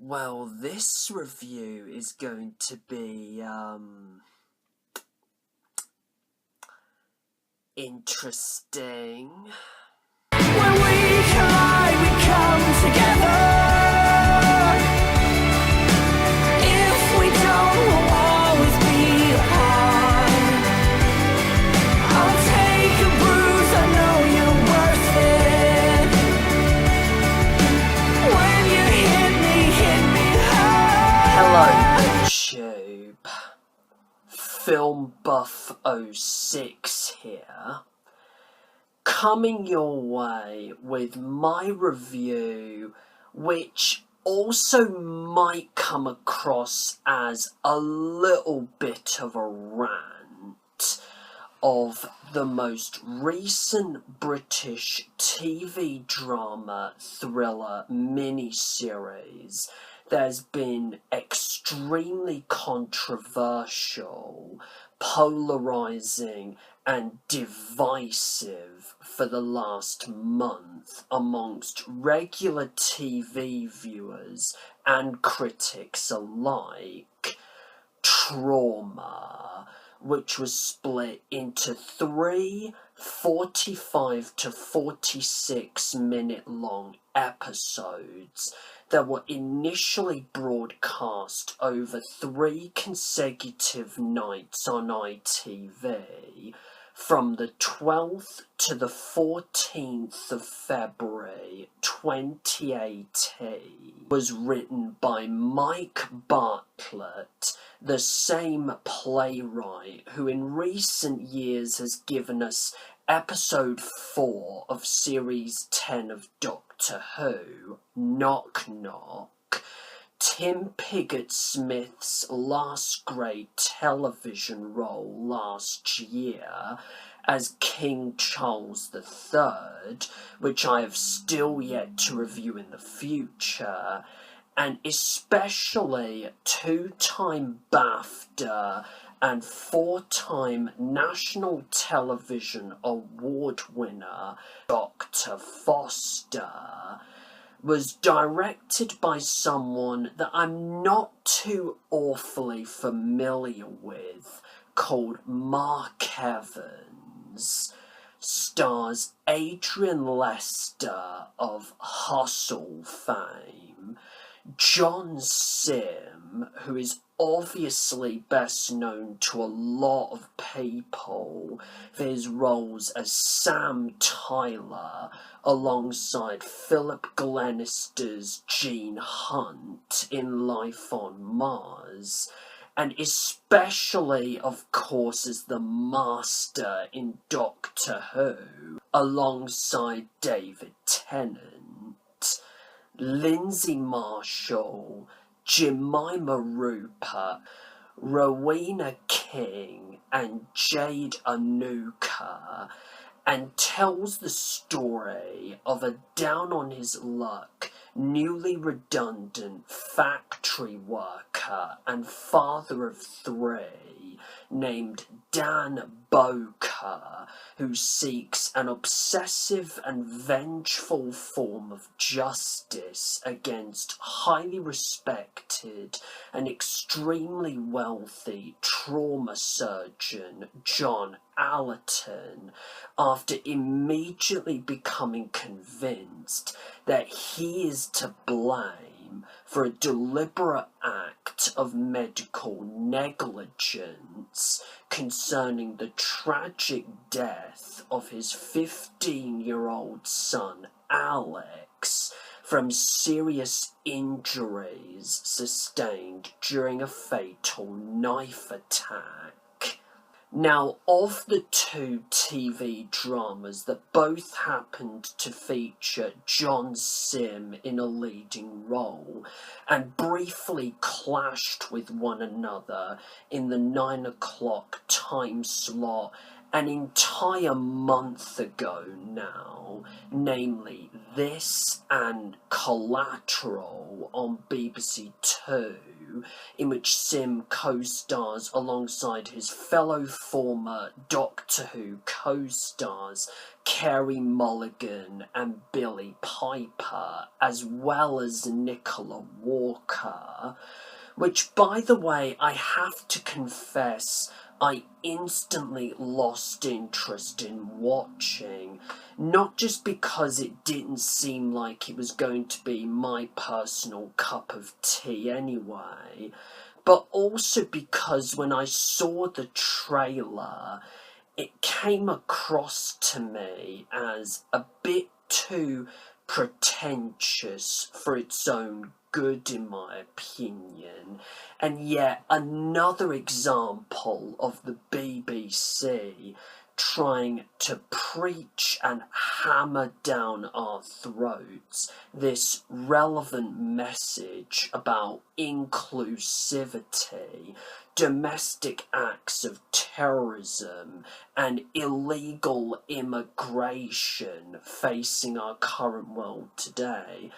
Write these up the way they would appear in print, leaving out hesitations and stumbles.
Well, this review is going to be, interesting. When we collide, we come together. If we don't, we'll always be apart. I'll take a bruise, I know you're worth it. When you hit me hard. Hello, YouTube. Film Buff 06 here. Coming your way with my review, which also might come across as a little bit of a rant, of the most recent British TV drama thriller miniseries that has been extremely controversial, polarising and divisive for the last month amongst regular TV viewers and critics alike. Trauma, which was split into 3 45 to 46 minute long episodes that were initially broadcast over 3 consecutive nights on ITV from the 12th to the 14th of February 2018, was written by Mike Bartlett, the same playwright who in recent years has given us episode 4 of series 10 of Doctor Who, Knock Knock, Tim Pigott-Smith's last great television role last year as King Charles III, which I have still yet to review in the future, and especially 2-time BAFTA and 4-time National Television Award winner Dr. Foster, was directed by someone that I'm not too awfully familiar with, called Marc Evans, stars Adrian Lester of Hustle fame, John Simm, who is obviously best known to a lot of people for his roles as Sam Tyler alongside Philip Glenister's Gene Hunt in Life on Mars, and especially, of course, as the Master in Doctor Who alongside David Tennant. Lyndsey Marshal, Jemima Rooper, Rowena King and Jade Anouka, and tells the story of a down-on-his-luck, newly redundant factory worker and father of 3 named Dan Boker, who seeks an obsessive and vengeful form of justice against highly respected and extremely wealthy trauma surgeon John Allerton, after immediately becoming convinced that he is to blame for a deliberate act of medical negligence concerning the tragic death of his 15-year-old son Alex from serious injuries sustained during a fatal knife attack. Now, of the 2 TV dramas that both happened to feature John Simm in a leading role and briefly clashed with one another in the 9 o'clock time slot an entire month ago now, namely this and Collateral on BBC Two, in which Simm co-stars alongside his fellow former Doctor Who co-stars Carey Mulligan and Billie Piper, as well as Nicola Walker, which, by the way, I have to confess, I instantly lost interest in watching, not just because it didn't seem like it was going to be my personal cup of tea anyway, but also because when I saw the trailer, it came across to me as a bit too pretentious for its own good, in my opinion, and yet another example of the BBC trying to preach and hammer down our throats this relevant message about inclusivity, domestic acts of terrorism, and illegal immigration facing our current world today.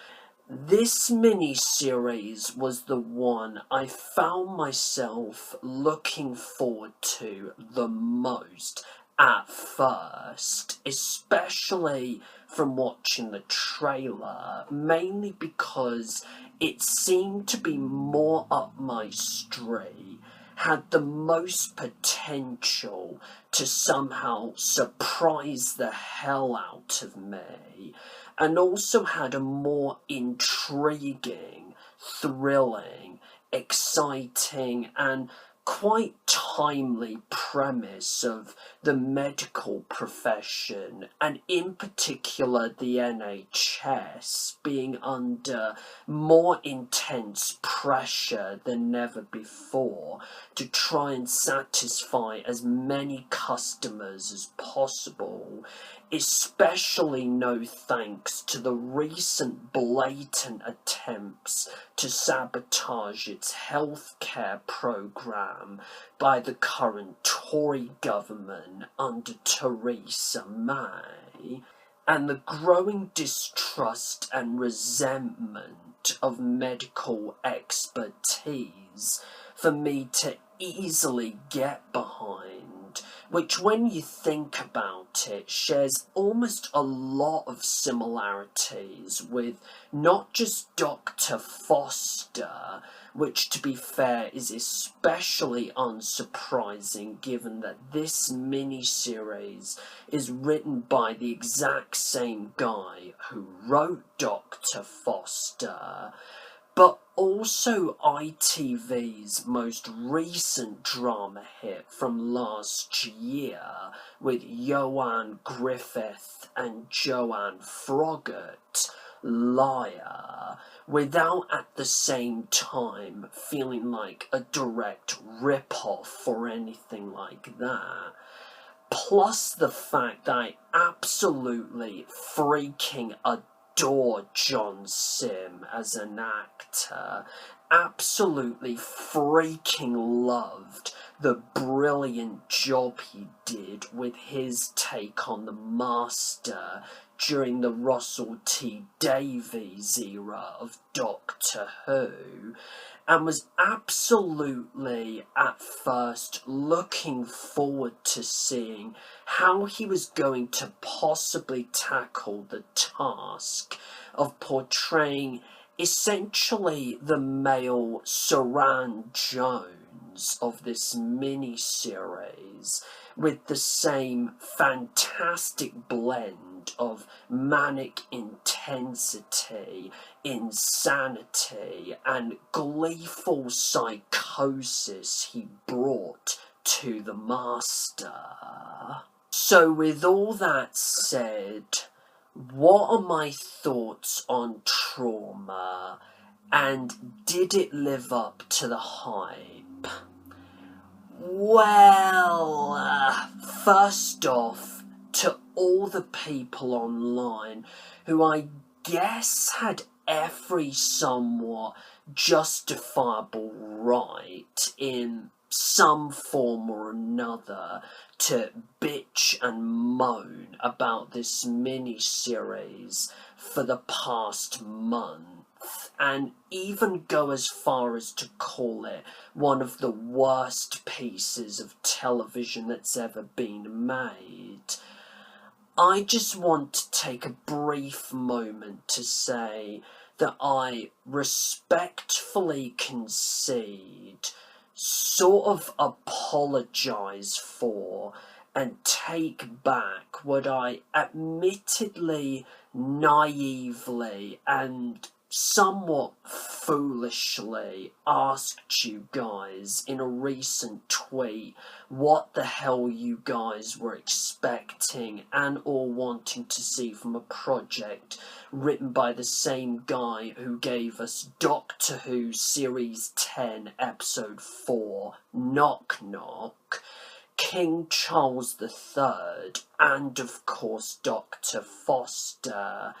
This mini-series was the one I found myself looking forward to the most at first, especially from watching the trailer, mainly because it seemed to be more up my street, had the most potential to somehow surprise the hell out of me, and also had a more intriguing, thrilling, exciting, and quite timely premise of the medical profession, and in particular the NHS, being under more intense pressure than ever before to try and satisfy as many customers as possible, especially no thanks to the recent blatant attempts to sabotage its healthcare programme by the current Tory government under Theresa May, and the growing distrust and resentment of medical expertise for me to easily get behind, which, when you think about it, shares almost a lot of similarities with not just Dr. Foster, which, to be fair, is especially unsurprising given that this mini-series is written by the exact same guy who wrote Dr. Foster, but also ITV's most recent drama hit from last year with Ioan Gruffudd and Joanne Froggatt, Liar, without at the same time feeling like a direct rip-off or anything like that. Plus the fact that I absolutely freaking adore John Simm as an actor, absolutely freaking loved the brilliant job he did with his take on the Master during the Russell T Davies era of Doctor Who, and was absolutely at first looking forward to seeing how he was going to possibly tackle the task of portraying essentially the male Saran Jones of this mini-series, with the same fantastic blend of manic intensity, insanity, and gleeful psychosis he brought to the Master. So with all that said, what are my thoughts on Trauma, and did it live up to the hype? Well, first off, to all the people online who I guess had every somewhat justifiable right in some form or another to bitch and moan about this mini-series for the past month, and even go as far as to call it one of the worst pieces of television that's ever been made. I just want to take a brief moment to say that I respectfully concede, sort of apologise for, and take back what I admittedly, naively, and somewhat foolishly asked you guys in a recent tweet what the hell you guys were expecting and or wanting to see from a project written by the same guy who gave us Doctor Who Series 10 Episode 4, Knock Knock, King Charles III, and of course Dr. Foster.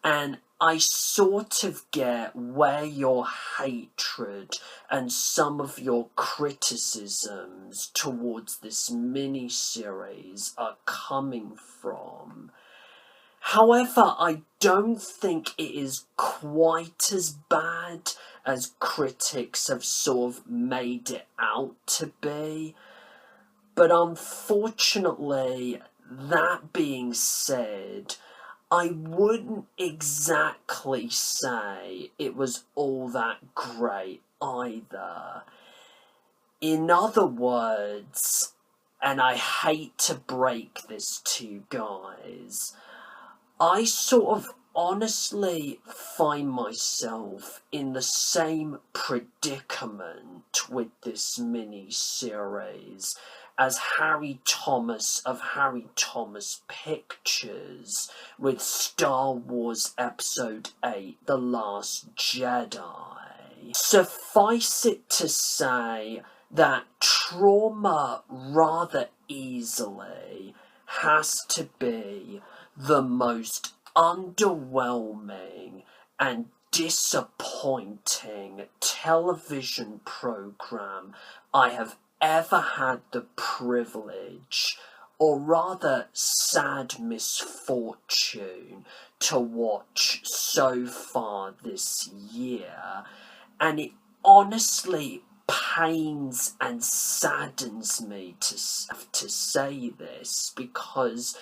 And I sort of get where your hatred and some of your criticisms towards this mini-series are coming from. However, I don't think it is quite as bad as critics have sort of made it out to be. But unfortunately, that being said, I wouldn't exactly say it was all that great either. In other words, and I hate to break this to you guys, I sort of honestly find myself in the same predicament with this mini-series as Harry Thomas of Harry Thomas Pictures with Star Wars Episode 8, The Last Jedi. Suffice it to say that trauma rather easily has to be the most underwhelming and disappointing television program I have ever had the privilege, or rather sad misfortune, to watch so far this year, and it honestly pains and saddens me to say this, because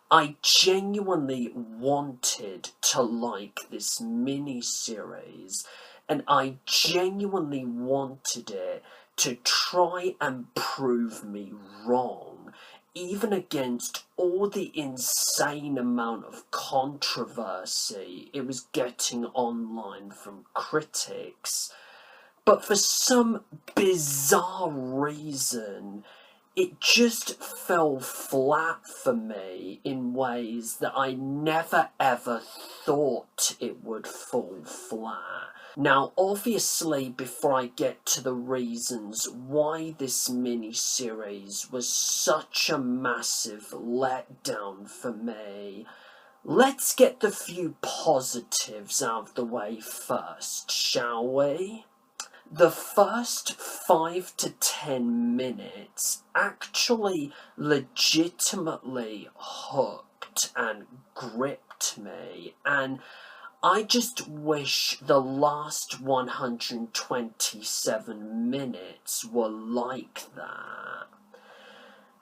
I genuinely wanted to like this mini-series, and I genuinely wanted it to try and prove me wrong, even against all the insane amount of controversy it was getting online from critics. But for some bizarre reason, it just fell flat for me in ways that I never ever thought it would fall flat. Now, obviously, before I get to the reasons why this mini-series was such a massive letdown for me, let's get the few positives out of the way first, shall we? The first 5 to 10 minutes actually legitimately hooked and gripped me, and I just wish the last 127 minutes were like that.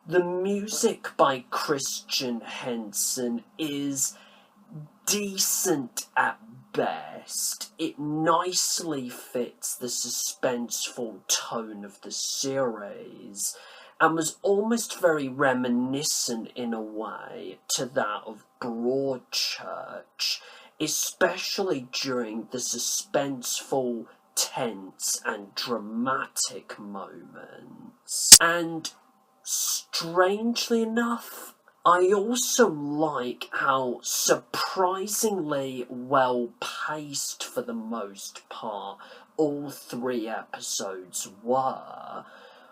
The music by Christian Henson is decent at best. It nicely fits the suspenseful tone of the series, and was almost very reminiscent in a way to that of Broadchurch, especially during the suspenseful, tense and dramatic moments. And strangely enough, I also like how surprisingly well paced for the most part all 3 episodes were,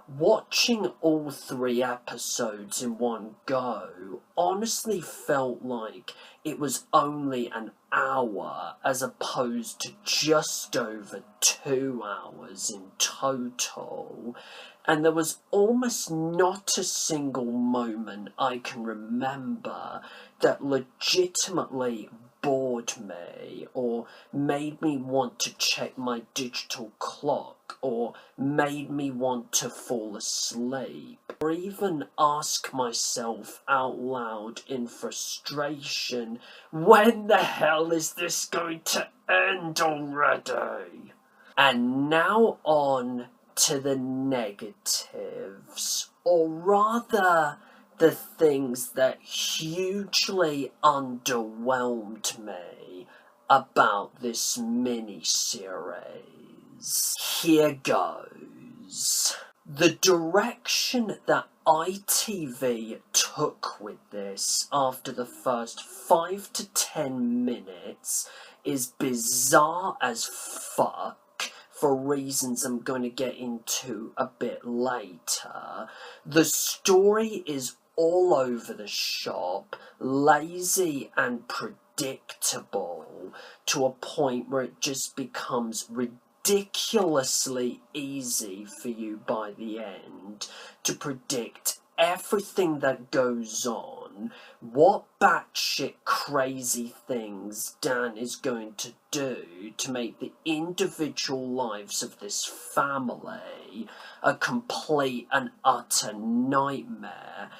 watching all 3 episodes in one go honestly felt like it was only an hour as opposed to just over 2 hours in total, and there was almost not a single moment I can remember that legitimately bored me or made me want to check my digital clock or made me want to fall asleep or even ask myself out loud in frustration, when the hell is this going to end already? And now on to the negatives, or rather the things that hugely underwhelmed me about this mini-series. Here goes. The direction that ITV took with this after the first 5 to 10 minutes is bizarre as fuck, for reasons I'm going to get into a bit later. The story is all over the shop, lazy and predictable, to a point where it just becomes ridiculously easy for you by the end to predict everything that goes on, what batshit crazy things Dan is going to do to make the individual lives of this family a complete and utter nightmare,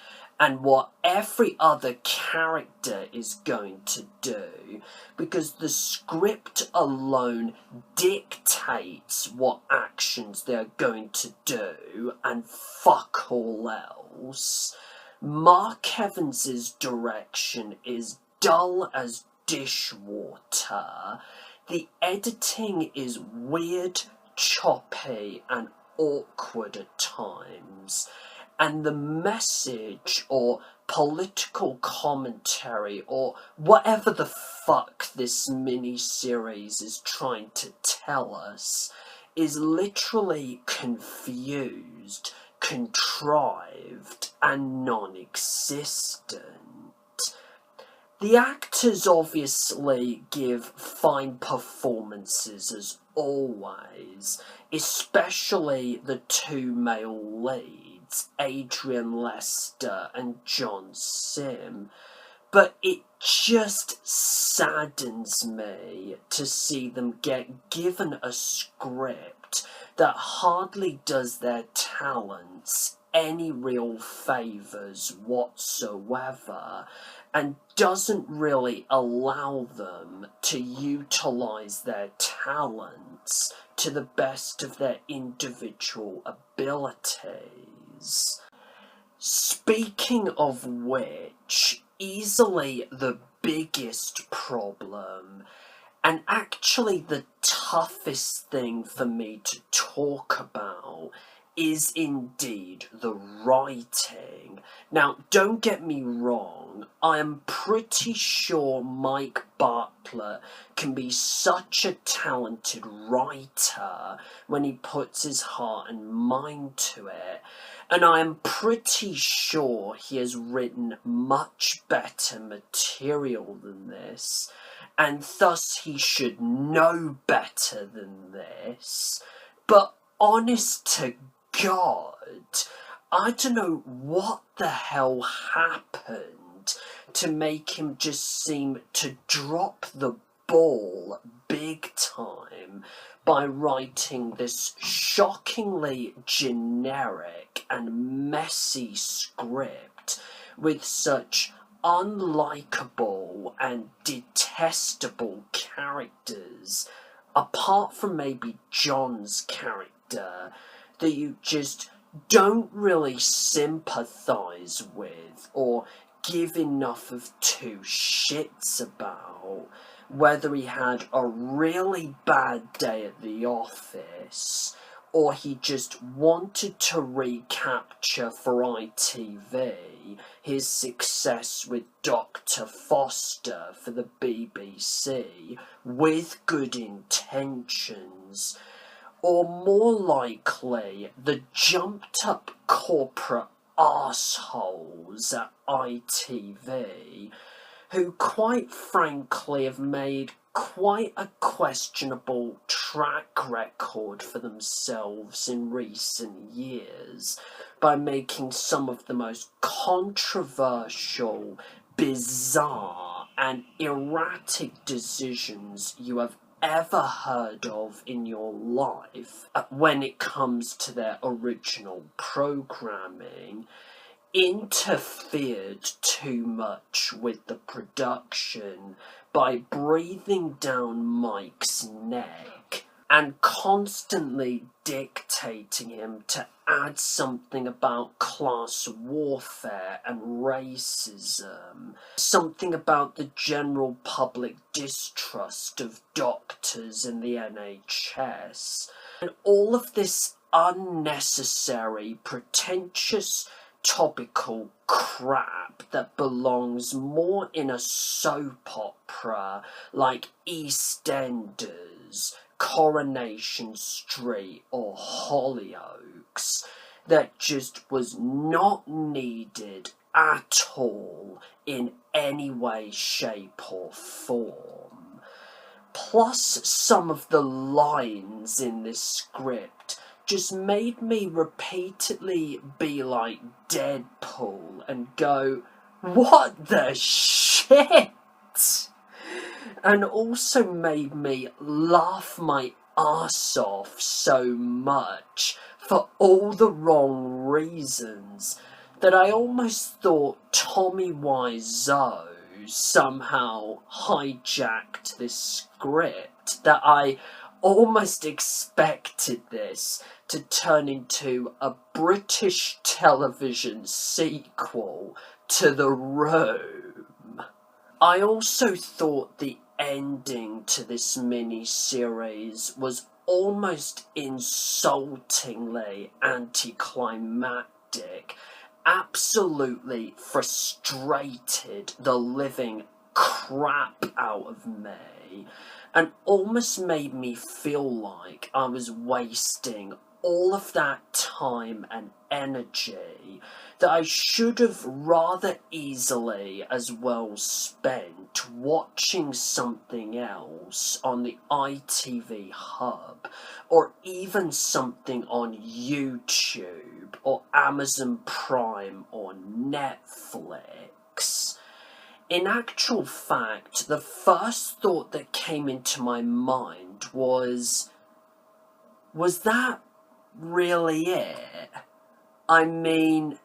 and what every other character is going to do, because the script alone dictates what actions they're going to do and fuck all else. Marc Evans' direction is dull as dishwater. The editing is weird, choppy, and awkward at times, and the message or political commentary or whatever the fuck this mini-series is trying to tell us is literally confused, contrived, and non-existent. The actors obviously give fine performances as always, especially the 2 male leads, Adrian Lester and John Simm, but it just saddens me to see them get given a script that hardly does their talents any real favours whatsoever, and doesn't really allow them to utilise their talents to the best of their individual abilities. Speaking of which, easily the biggest problem, and actually the toughest thing for me to talk about, is indeed the writing. Now, don't get me wrong, I am pretty sure Mike Bartlett can be such a talented writer when he puts his heart and mind to it, and I am pretty sure he has written much better material than this, and thus he should know better than this. But honest to God, I don't know what the hell happened to make him just seem to drop the ball big time by writing this shockingly generic and messy script with such unlikable and detestable characters, apart from maybe John's character, that you just don't really sympathise with or give enough of 2 shits about, whether he had a really bad day at the office or he just wanted to recapture for ITV his success with Dr. Foster for the BBC with good intentions, or more likely the jumped up corporate arseholes at ITV, who quite frankly have made quite a questionable track record for themselves in recent years by making some of the most controversial, bizarre and erratic decisions you have ever heard of in your life when it comes to their original programming, interfered too much with the production by breathing down Mike's neck and constantly dictating him to add something about class warfare and racism, something about the general public distrust of doctors in the NHS, and all of this unnecessary, pretentious, topical crap that belongs more in a soap opera like EastEnders, Coronation Street or Hollyoaks, that just was not needed at all in any way, shape or form. Plus, some of the lines in this script just made me repeatedly be like Deadpool and go, what the shit? And also made me laugh my arse off so much for all the wrong reasons that I almost thought Tommy Wiseau somehow hijacked this script, that I almost expected this to turn into a British television sequel to The Room. I also thought the ending to this mini-series was almost insultingly anticlimactic, absolutely frustrated the living crap out of me, and almost made me feel like I was wasting all of that time and energy that I should have rather easily as well spent watching something else on the ITV hub, or even something on YouTube or Amazon Prime or Netflix. In actual fact, the first thought that came into my mind was that really it? I mean,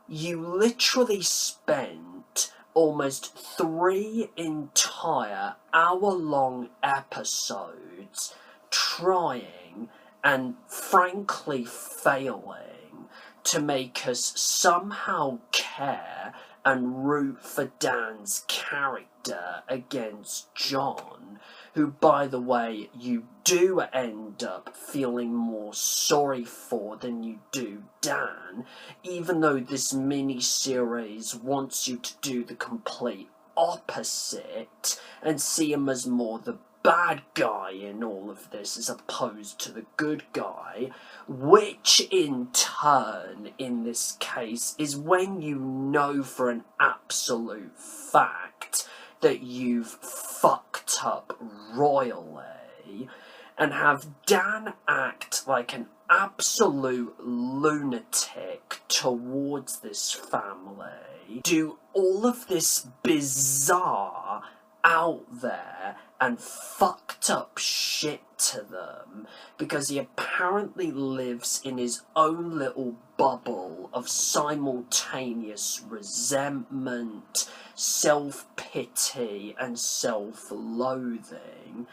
you literally spent almost 3 entire hour-long episodes trying and frankly failing to make us somehow care and root for Dan's character against John, who, by the way, you do end up feeling more sorry for than you do Dan, even though this mini-series wants you to do the complete opposite and see him as more the bad guy in all of this as opposed to the good guy, which in turn, in this case, is when you know for an absolute fact that you've fucked up royally, and have Dan act like an absolute lunatic towards this family, do all of this bizarre, out there and fucked up shit to them because he apparently lives in his own little bubble of simultaneous resentment, self-pity and self-loathing,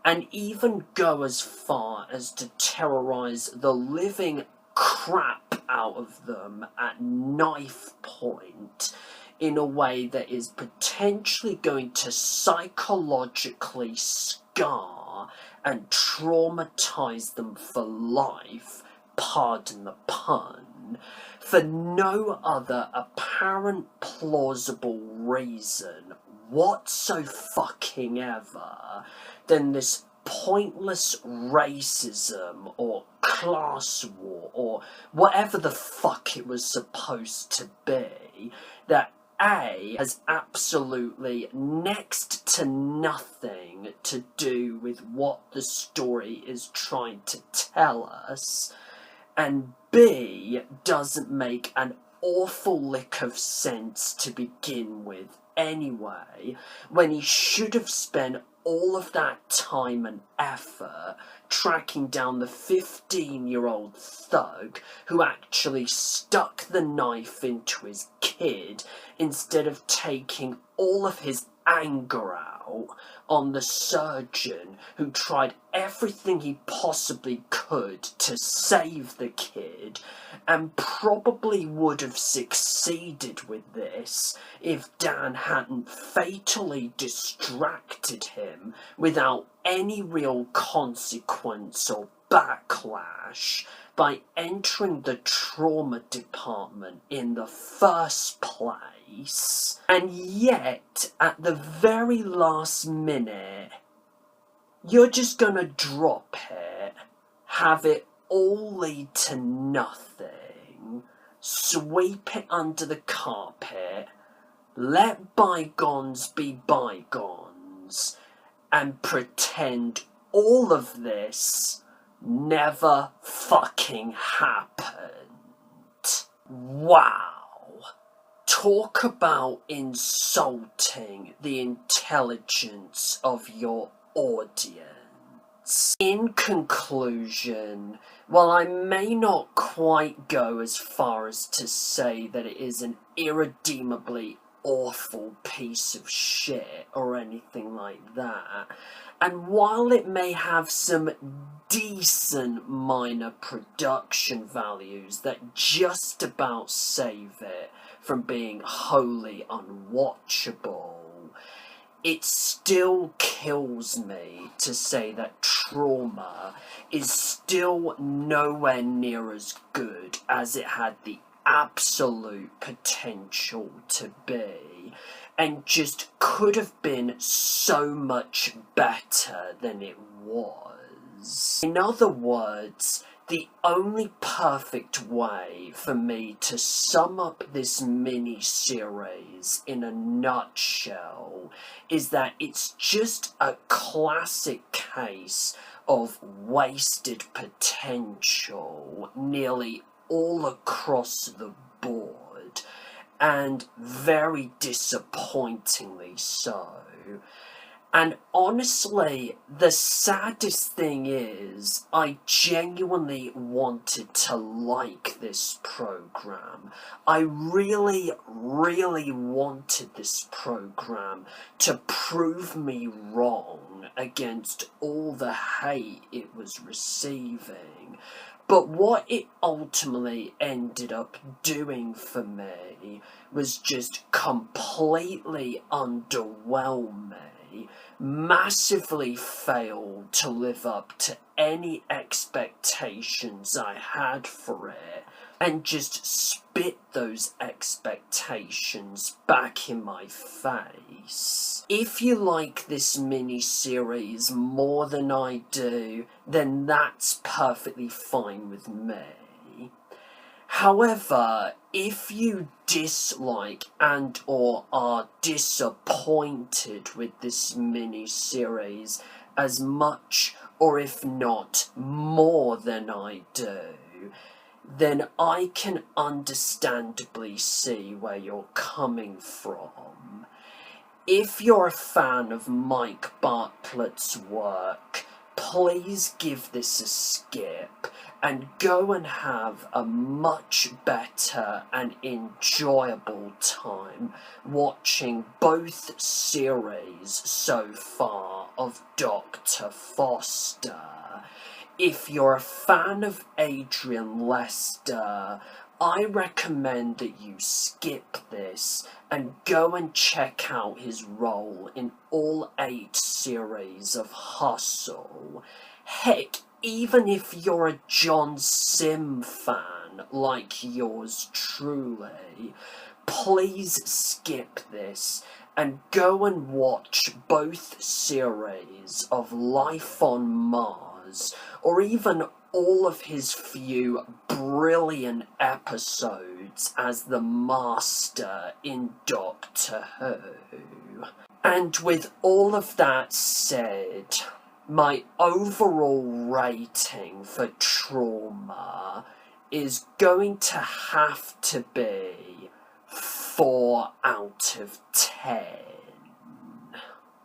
and even go as far as to terrorize the living crap out of them at knife point in a way that is potentially going to psychologically scar and traumatize them for life, pardon the pun, for no other apparent plausible reason whatsoever than this pointless racism or class war or whatever the fuck it was supposed to be, that A, has absolutely next to nothing to do with what the story is trying to tell us, and B, doesn't make an awful lick of sense to begin with anyway, when he should have spent all of that time and effort tracking down the 15-year-old thug who actually stuck the knife into his kid, instead of taking all of his anger out on the surgeon who tried everything he possibly could to save the kid, and probably would have succeeded with this if Dan hadn't fatally distracted him without any real consequence or backlash by entering the trauma department in the first place. And yet, at the very last minute, you're just gonna drop it, have it all lead to nothing, sweep it under the carpet, let bygones be bygones, and pretend all of this never fucking happened. Wow. Talk about insulting the intelligence of your audience. In conclusion, while I may not quite go as far as to say that it is an irredeemably awful piece of shit or anything like that, and while it may have some decent minor production values that just about save it from being wholly unwatchable, it still kills me to say that Trauma is still nowhere near as good as it had the absolute potential to be, and just could have been so much better than it was. In other words, the only perfect way for me to sum up this mini-series in a nutshell is that it's just a classic case of wasted potential nearly all across the board, and very disappointingly so. And honestly, the saddest thing is, I genuinely wanted to like this program. I really, really wanted this program to prove me wrong against all the hate it was receiving. But what it ultimately ended up doing for me was just completely underwhelm me, massively failed to live up to any expectations I had for it, and just spit those expectations back in my face. If you like this mini-series more than I do, then that's perfectly fine with me. However, if you dislike and or are disappointed with this mini-series as much, or if not more than I do, then I can understandably see where you're coming from. If you're a fan of Mike Bartlett's work, please give this a skip and go and have a much better and enjoyable time watching both series so far of Dr. Foster. If you're a fan of Adrian Lester, I recommend that you skip this and go and check out his role in all 8 series of Hustle. Heck, even if you're a John Simm fan like yours truly, please skip this and go and watch both series of Life on Mars, or even all of his few brilliant episodes as the Master in Doctor Who. And with all of that said, my overall rating for Trauma is going to have to be 4 out of 10.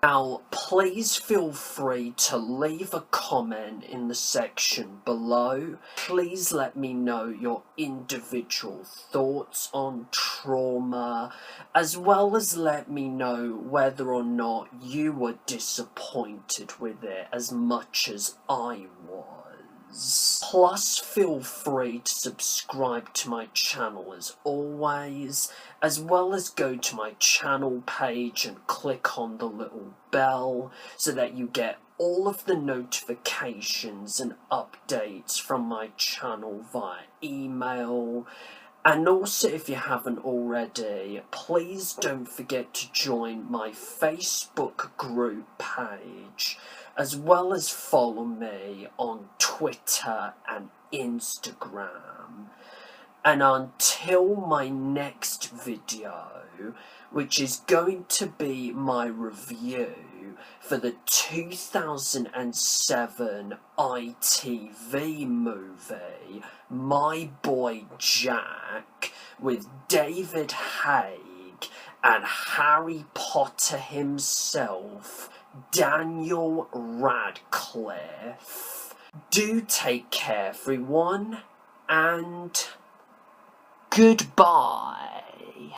Now, please feel free to leave a comment in the section below. Please let me know your individual thoughts on Trauma, as well as let me know whether or not you were disappointed with it as much as I was. Plus, feel free to subscribe to my channel as always, as well as go to my channel page and click on the little bell so that you get all of the notifications and updates from my channel via email. And also, if you haven't already, please don't forget to join my Facebook group page, as well as follow me on Twitter and Instagram. And until my next video, which is going to be my review for the 2007 ITV movie, My Boy Jack, with David Haig and Harry Potter himself, Daniel Radcliffe. Do take care, everyone, and goodbye.